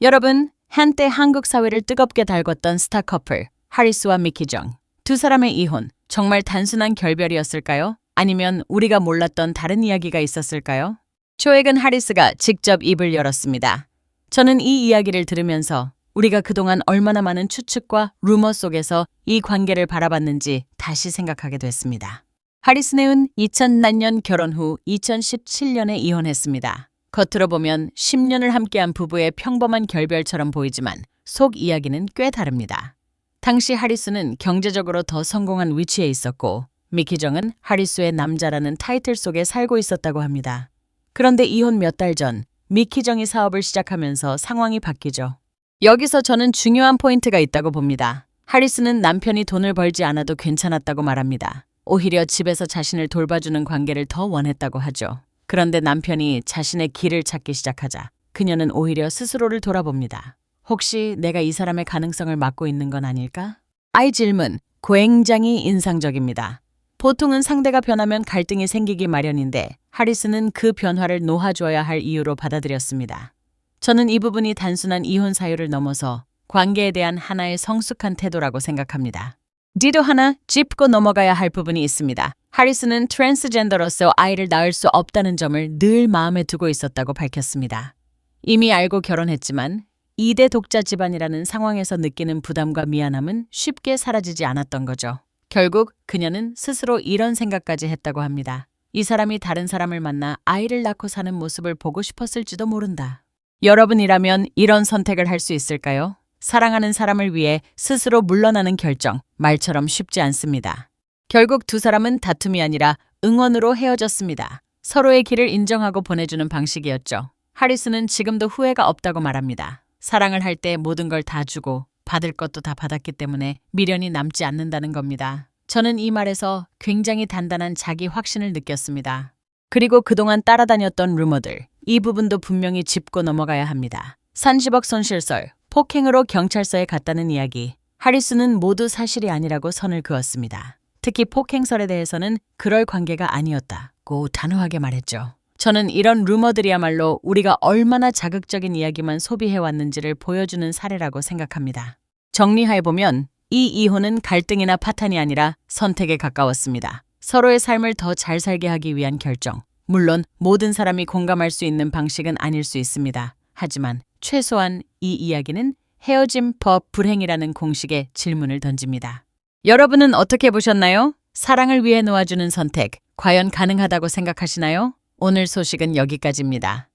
여러분, 한때 한국 사회를 뜨겁게 달궜던 스타 커플 하리스와 미키정. 두 사람의 이혼, 정말 단순한 결별이었을까요? 아니면 우리가 몰랐던 다른 이야기가 있었을까요? 최근 하리스가 직접 입을 열었습니다. 저는 이 이야기를 들으면서 우리가 그동안 얼마나 많은 추측과 루머 속에서 이 관계를 바라봤는지 다시 생각하게 됐습니다. 하리스네은 2000년 결혼 후 2017년에 이혼했습니다. 겉으로 보면 10년을 함께한 부부의 평범한 결별처럼 보이지만 속 이야기는 꽤 다릅니다. 당시 하리스는 경제적으로 더 성공한 위치에 있었고 미키정은 하리스의 남자라는 타이틀 속에 살고 있었다고 합니다. 그런데 이혼 몇 달 전 미키정이 사업을 시작하면서 상황이 바뀌죠. 여기서 저는 중요한 포인트가 있다고 봅니다. 하리스는 남편이 돈을 벌지 않아도 괜찮았다고 말합니다. 오히려 집에서 자신을 돌봐주는 관계를 더 원했다고 하죠. 그런데 남편이 자신의 길을 찾기 시작하자 그녀는 오히려 스스로를 돌아봅니다. 혹시 내가 이 사람의 가능성을 막고 있는 건 아닐까? 이 질문 굉장히 인상적입니다. 보통은 상대가 변하면 갈등이 생기기 마련인데 하리스는 그 변화를 놓아줘야 할 이유로 받아들였습니다. 저는 이 부분이 단순한 이혼 사유를 넘어서 관계에 대한 하나의 성숙한 태도라고 생각합니다. 뒤도 하나 짚고 넘어가야 할 부분이 있습니다. 하리스는 트랜스젠더로서 아이를 낳을 수 없다는 점을 늘 마음에 두고 있었다고 밝혔습니다. 이미 알고 결혼했지만 2대 독자 집안이라는 상황에서 느끼는 부담과 미안함은 쉽게 사라지지 않았던 거죠. 결국 그녀는 스스로 이런 생각까지 했다고 합니다. 이 사람이 다른 사람을 만나 아이를 낳고 사는 모습을 보고 싶었을지도 모른다. 여러분이라면 이런 선택을 할 수 있을까요? 사랑하는 사람을 위해 스스로 물러나는 결정, 말처럼 쉽지 않습니다. 결국 두 사람은 다툼이 아니라 응원으로 헤어졌습니다. 서로의 길을 인정하고 보내주는 방식이었죠. 하리스는 지금도 후회가 없다고 말합니다. 사랑을 할 때 모든 걸 다 주고 받을 것도 다 받았기 때문에 미련이 남지 않는다는 겁니다. 저는 이 말에서 굉장히 단단한 자기 확신을 느꼈습니다. 그리고 그동안 따라다녔던 루머들, 이 부분도 분명히 짚고 넘어가야 합니다. 30억 손실설, 폭행으로 경찰서에 갔다는 이야기. 하리스는 모두 사실이 아니라고 선을 그었습니다. 특히 폭행설에 대해서는 그럴 관계가 아니었다고 단호하게 말했죠. 저는 이런 루머들이야말로 우리가 얼마나 자극적인 이야기만 소비해왔는지를 보여주는 사례라고 생각합니다. 정리해보면 이 이혼은 갈등이나 파탄이 아니라 선택에 가까웠습니다. 서로의 삶을 더 잘 살게 하기 위한 결정. 물론 모든 사람이 공감할 수 있는 방식은 아닐 수 있습니다. 하지만 최소한 이 이야기는 헤어짐 법 불행이라는 공식에 질문을 던집니다. 여러분은 어떻게 보셨나요? 사랑을 위해 놓아주는 선택, 과연 가능하다고 생각하시나요? 오늘 소식은 여기까지입니다.